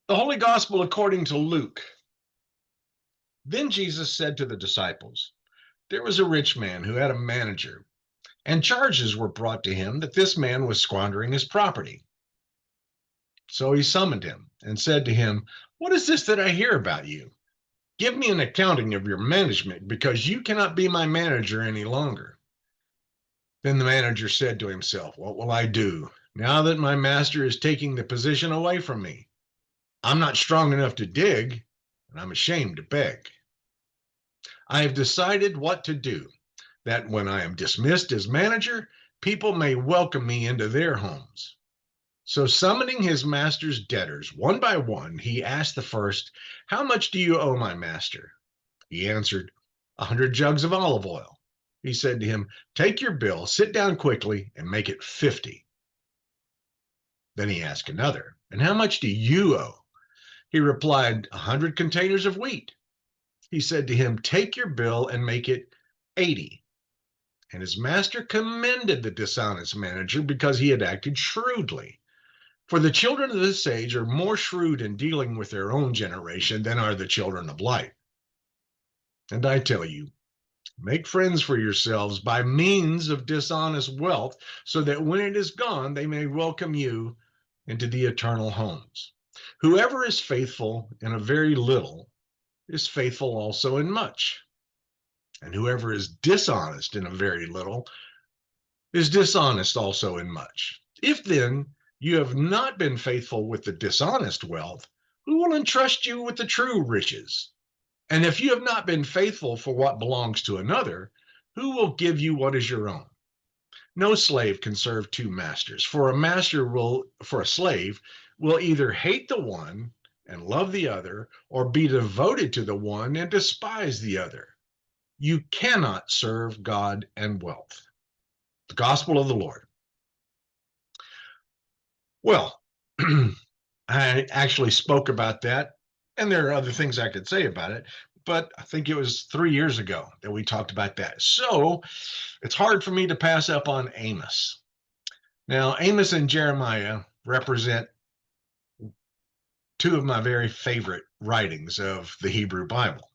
The Holy Gospel according to Luke. Then Jesus said to the disciples, there was a rich man who had a manager, and charges were brought to him that this man was squandering his property. So he summoned him and said to him, what is this that I hear about you? Give me an accounting of your management, because you cannot be my manager any longer. Then the manager said to himself, what will I do now that my master is taking the position away from me? I'm not strong enough to dig, and I'm ashamed to beg. I have decided what to do, that when I am dismissed as manager, people may welcome me into their homes. So summoning his master's debtors one by one, he asked the first, how much do you owe my master? He answered, 100 jugs of olive oil. He said to him, take your bill, sit down quickly, and make it 50. Then he asked another, and how much do you owe? He replied, 100 containers of wheat. He said to him, take your bill and make it 80. And his master commended the dishonest manager because he had acted shrewdly. For the children of this age are more shrewd in dealing with their own generation than are the children of light. And I tell you, make friends for yourselves by means of dishonest wealth, so that when it is gone, they may welcome you into the eternal homes. Whoever is faithful in a very little is faithful also in much. And whoever is dishonest in a very little is dishonest also in much. If then you have not been faithful with the dishonest wealth, who will entrust you with the true riches? And if you have not been faithful for what belongs to another, who will give you what is your own? No slave can serve two masters, for a slave will either hate the one and love the other, or be devoted to the one and despise the other. You cannot serve God and wealth. The gospel of the Lord. Well, I actually spoke about that, and there are other things I could say about it, but I think it was 3 years ago that we talked about that. So it's hard for me to pass up on Amos. Now, Amos and Jeremiah represent two of my very favorite writings of the Hebrew Bible.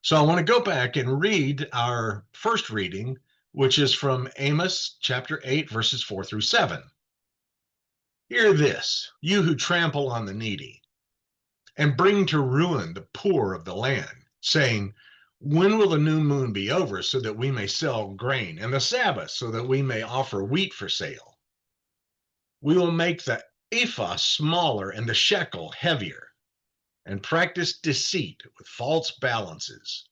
So I want to go back and read our first reading, which is from Amos chapter 8, verses 4 through 7. Hear this, you who trample on the needy, and bring to ruin the poor of the land, saying, when will the new moon be over so that we may sell grain, and the Sabbath so that we may offer wheat for sale? We will make the ephah smaller and the shekel heavier, and practice deceit with false balances,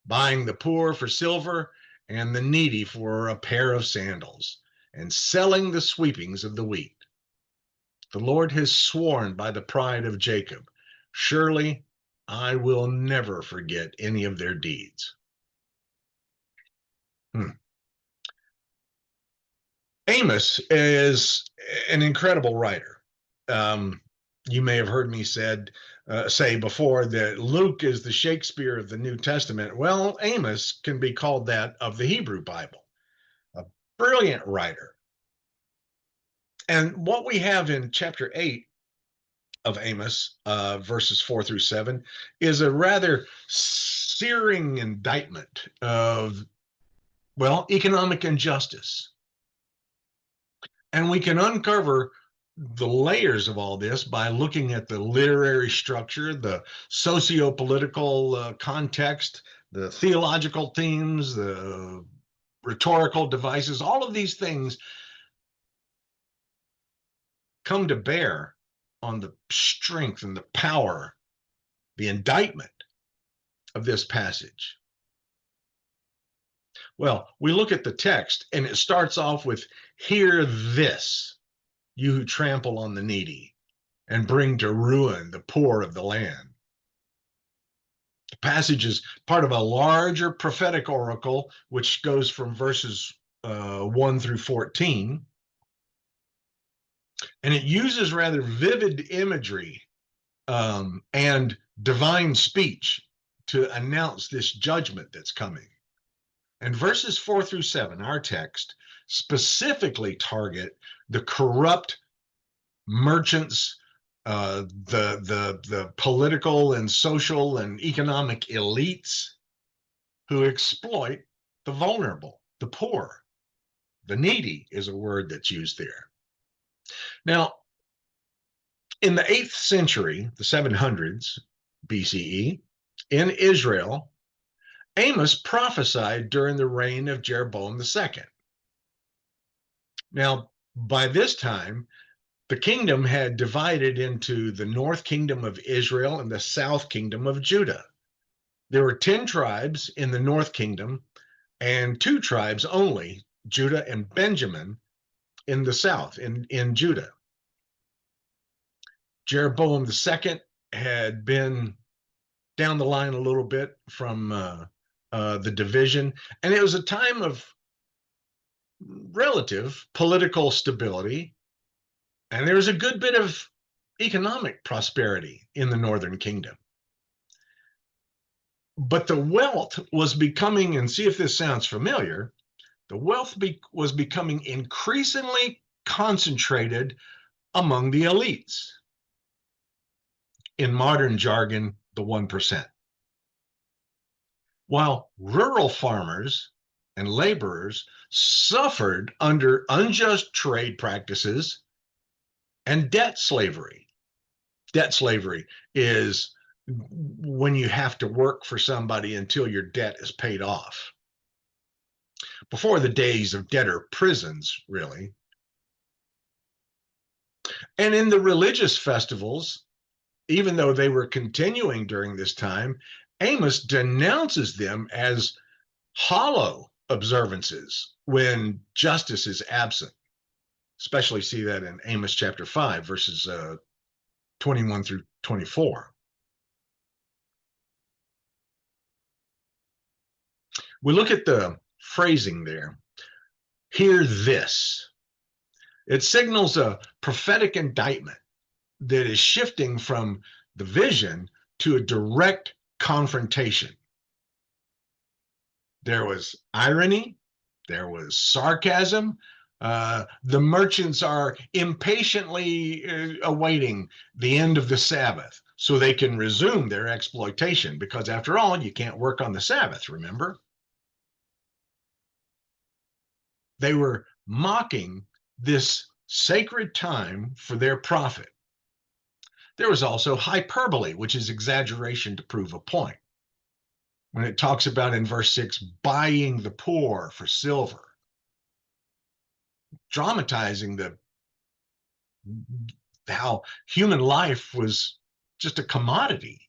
buying the poor for silver and the needy for a pair of sandals, and selling the sweepings of the wheat. The Lord has sworn by the pride of Jacob, surely I will never forget any of their deeds. Amos is an incredible writer. You may have heard me say before that Luke is the Shakespeare of the New Testament. Well, Amos can be called that of the Hebrew Bible. A brilliant writer. And what we have in chapter 8 of Amos, verses 4 through 7, is a rather searing indictment of, well, economic injustice. And we can uncover the layers of all this by looking at the literary structure, the socio-political context, the theological themes, the rhetorical devices. All of these things come to bear on the strength and the power, the indictment of this passage. Well, we look at the text and it starts off with, hear this, you who trample on the needy and bring to ruin the poor of the land. The passage is part of a larger prophetic oracle, which goes from verses 1 through 14. And it uses rather vivid imagery and divine speech to announce this judgment that's coming. And verses 4 through 7, our text, specifically target the corrupt merchants the political and social and economic elites who exploit the vulnerable, the poor, the needy is a word that's used there. Now, in the 8th century, the 700s BCE, in Israel, Amos prophesied during the reign of Jeroboam II. Now, by this time, the kingdom had divided into the north kingdom of Israel and the south kingdom of Judah. There were 10 tribes in the north kingdom and 2 tribes only, Judah and Benjamin, in the south, in Judah. Jeroboam II had been down the line a little bit from the division, and it was a time of relative political stability, and there was a good bit of economic prosperity in the northern kingdom. But the wealth was becoming, and see if this sounds familiar, the wealth was becoming increasingly concentrated among the elites. In modern jargon, the 1%. While rural farmers and laborers suffered under unjust trade practices and debt slavery. Debt slavery is when you have to work for somebody until your debt is paid off. Before the days of debtor prisons, really. And in the religious festivals, even though they were continuing during this time, Amos denounces them as hollow observances when justice is absent. Especially see that in Amos chapter 5, verses 21 through 24. We look at the phrasing there. Hear this. It signals a prophetic indictment that is shifting from the vision to a direct confrontation. There was irony, there was sarcasm. The merchants are impatiently awaiting the end of the Sabbath so they can resume their exploitation, because after all, you can't work on the Sabbath, remember? They were mocking this sacred time for their profit. There was also hyperbole, which is exaggeration to prove a point. When it talks about in verse 6, buying the poor for silver, dramatizing how human life was just a commodity.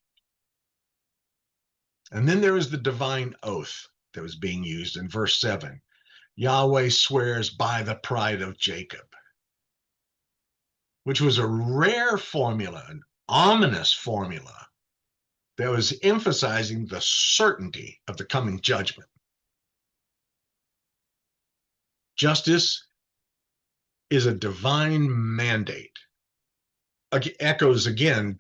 And then there was the divine oath that was being used in verse 7. Yahweh swears by the pride of Jacob, which was a rare formula, an ominous formula that was emphasizing the certainty of the coming judgment. Justice is a divine mandate. Echoes again,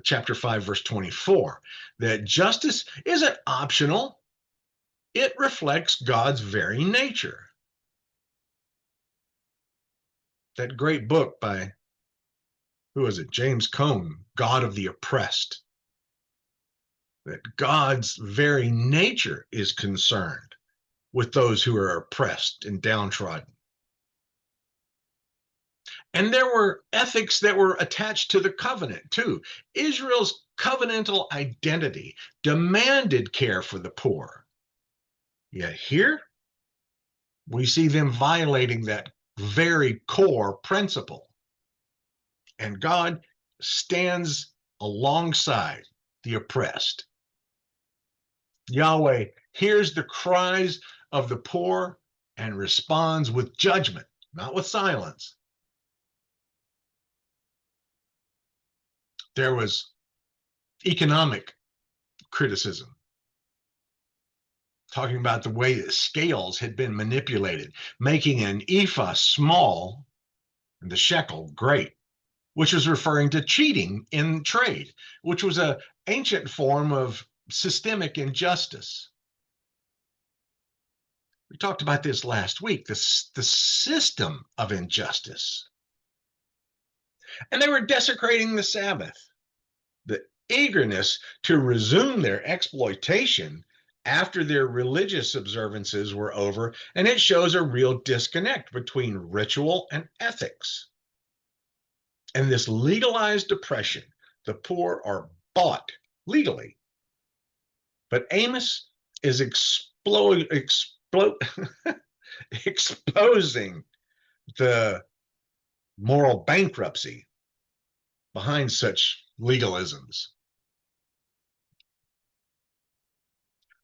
chapter 5, verse 24, that justice isn't optional. It reflects God's very nature. That great book by, who was it? James Cone, God of the Oppressed. That God's very nature is concerned with those who are oppressed and downtrodden. And there were ethics that were attached to the covenant too. Israel's covenantal identity demanded care for the poor. Yet here, we see them violating that very core principle. And God stands alongside the oppressed. Yahweh hears the cries of the poor and responds with judgment, not with silence. There was economic criticism, talking about the way that scales had been manipulated, making an ephah small and the shekel great, which was referring to cheating in trade, which was an ancient form of systemic injustice. We talked about this last week, the system of injustice. And they were desecrating the Sabbath. The eagerness to resume their exploitation after their religious observances were over, and it shows a real disconnect between ritual and ethics. And this legalized oppression, the poor are bought legally. But Amos is exposing the moral bankruptcy behind such legalisms.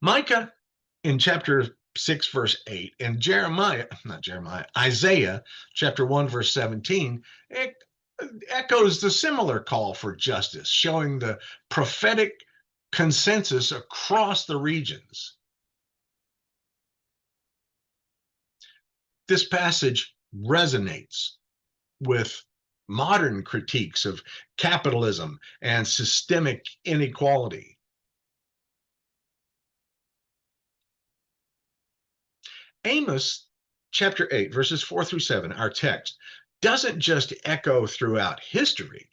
Micah in chapter 6, verse 8, and Isaiah chapter 1, verse 17, it echoes the similar call for justice, showing the prophetic consensus across the regions. This passage resonates with modern critiques of capitalism and systemic inequality. Amos chapter 8, verses 4 through 7, our text, doesn't just echo throughout history,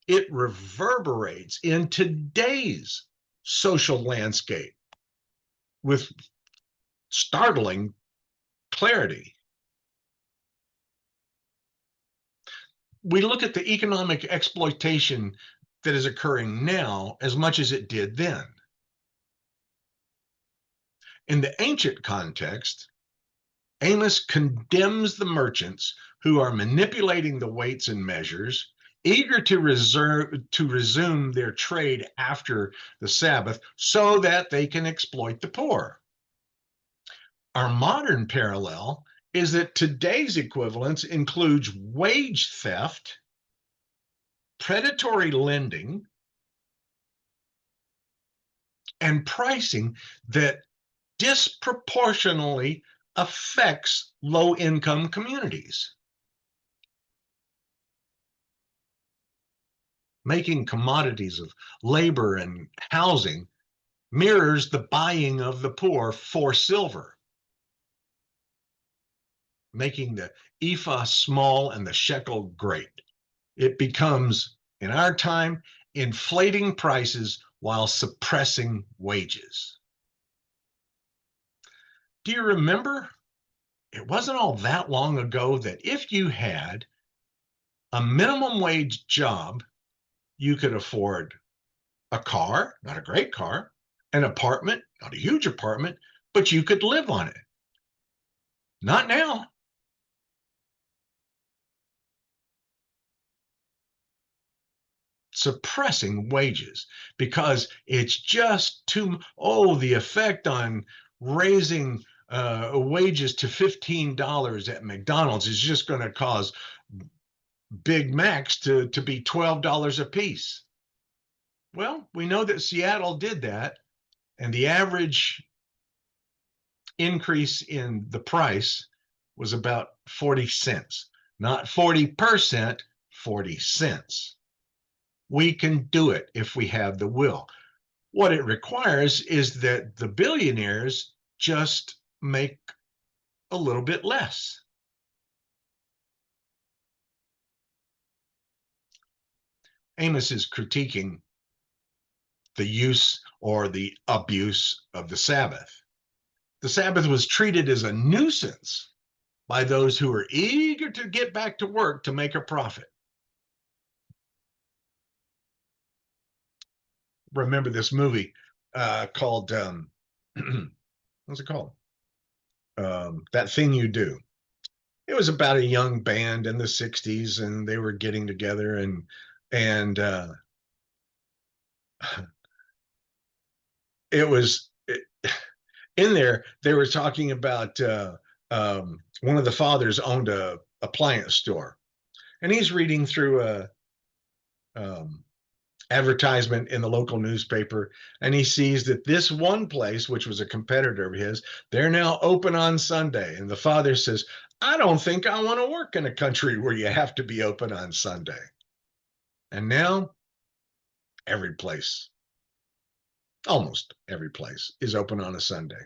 it reverberates in today's social landscape with startling clarity. We look at the economic exploitation that is occurring now as much as it did then. In the ancient context, Amos condemns the merchants who are manipulating the weights and measures, eager to resume their trade after the Sabbath so that they can exploit the poor. Our modern parallel is that today's equivalence includes wage theft, predatory lending, and pricing that disproportionately affects low-income communities. Making commodities of labor and housing mirrors the buying of the poor for silver, making the ephah small and the shekel great. It becomes, in our time, inflating prices while suppressing wages. Do you remember? It wasn't all that long ago that if you had a minimum wage job, you could afford a car, not a great car, an apartment, not a huge apartment, but you could live on it. Not now. Suppressing wages because it's just the effect on raising wages to $15 at McDonald's is just going to cause Big Macs to be $12 a piece. Well, we know that Seattle did that, and the average increase in the price was about 40 cents, not 40%, 40 cents. We can do it if we have the will. What it requires is that the billionaires just make a little bit less. Amos is critiquing the use or the abuse of the Sabbath. The Sabbath was treated as a nuisance by those who were eager to get back to work to make a profit. Remember this movie called, what's it called? That Thing You Do. It was about a young band in the 60s, and they were getting together, and it was in there, they were talking about one of the fathers owned a appliance store, and he's reading through a advertisement in the local newspaper, and he sees that this one place, which was a competitor of his, they're now open on Sunday. And the father says, I don't think I want to work in a country where you have to be open on Sunday. And now every place, almost every place, is open on a Sunday.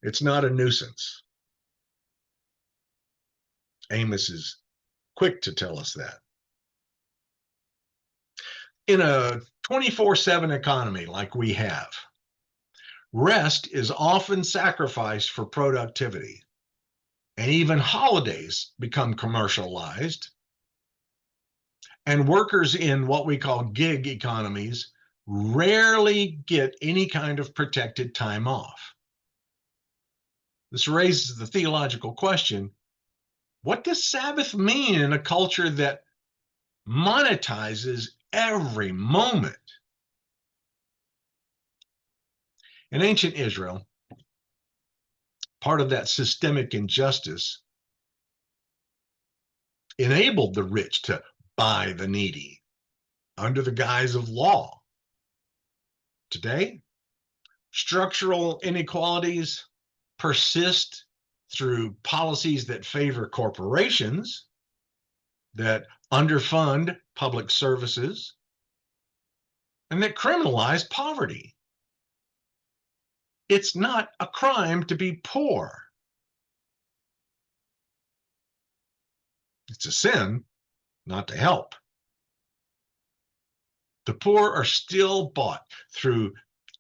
It's not a nuisance. Amos is quick to tell us that. In a 24/7 economy like we have, rest is often sacrificed for productivity, and even holidays become commercialized. And workers in what we call gig economies rarely get any kind of protected time off. This raises the theological question, what does Sabbath mean in a culture that monetizes every moment? In ancient Israel, part of that systemic injustice enabled the rich to buy the needy under the guise of law. Today, structural inequalities persist through policies that favor corporations, that underfund public services, and that criminalize poverty. It's not a crime to be poor. It's a sin not to help. The poor are still bought through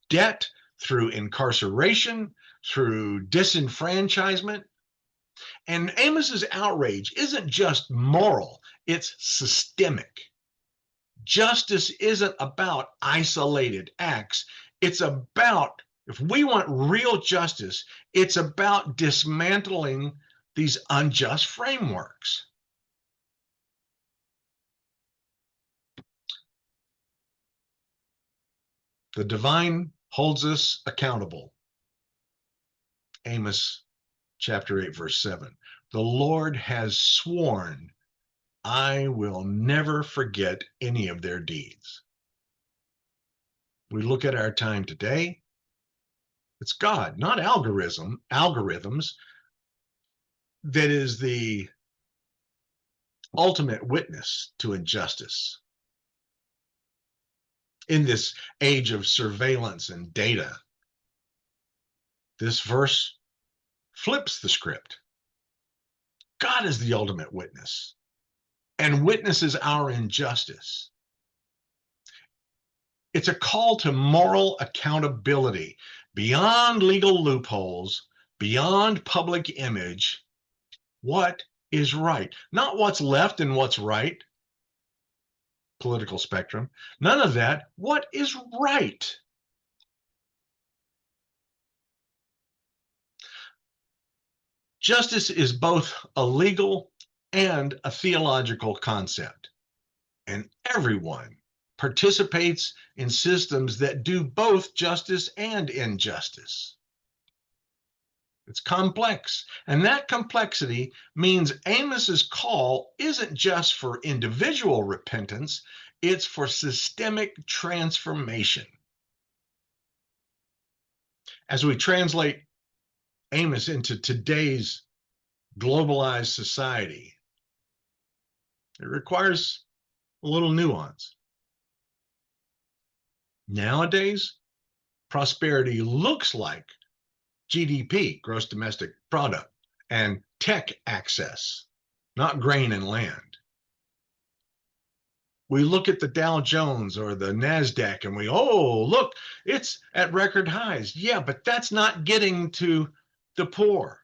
debt, through incarceration, through disenfranchisement. And Amos's outrage isn't just moral, it's systemic. Justice isn't about isolated acts. It's about, if we want real justice, it's about dismantling these unjust frameworks. The divine holds us accountable. Amos chapter 8, verse 7. The Lord has sworn, I will never forget any of their deeds. We look at our time today, it's God, not algorithms, that is the ultimate witness to injustice. In this age of surveillance and data, this verse flips the script. God is the ultimate witness and witnesses our injustice. It's a call to moral accountability beyond legal loopholes, beyond public image. What is right? Not what's left and what's right, political spectrum. None of that. What is right? Justice is both a legal and a theological concept, and everyone participates in systems that do both justice and injustice. It's complex, and that complexity means Amos's call isn't just for individual repentance, it's for systemic transformation. As we translate Amos into today's globalized society, it requires a little nuance. Nowadays, prosperity looks like GDP, gross domestic product, and tech access, not grain and land. We look at the Dow Jones or the NASDAQ and oh, look, it's at record highs. Yeah, but that's not getting to the poor.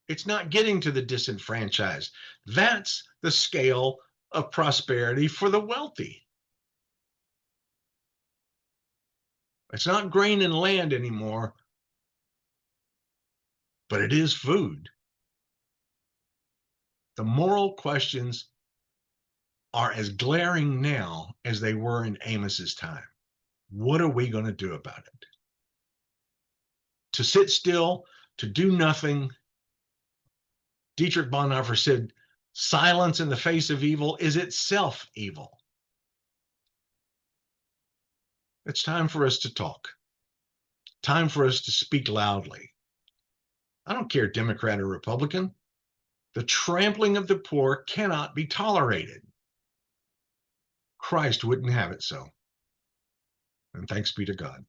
It's not getting to the disenfranchised. That's the scale of prosperity for the wealthy. It's not grain and land anymore, but it is food. The moral questions are as glaring now as they were in Amos's time. What are we going to do about it? To sit still, to do nothing. Dietrich Bonhoeffer said, silence in the face of evil is itself evil. It's time for us to talk. Time for us to speak loudly. I don't care, Democrat or Republican. The trampling of the poor cannot be tolerated. Christ wouldn't have it so. And thanks be to God.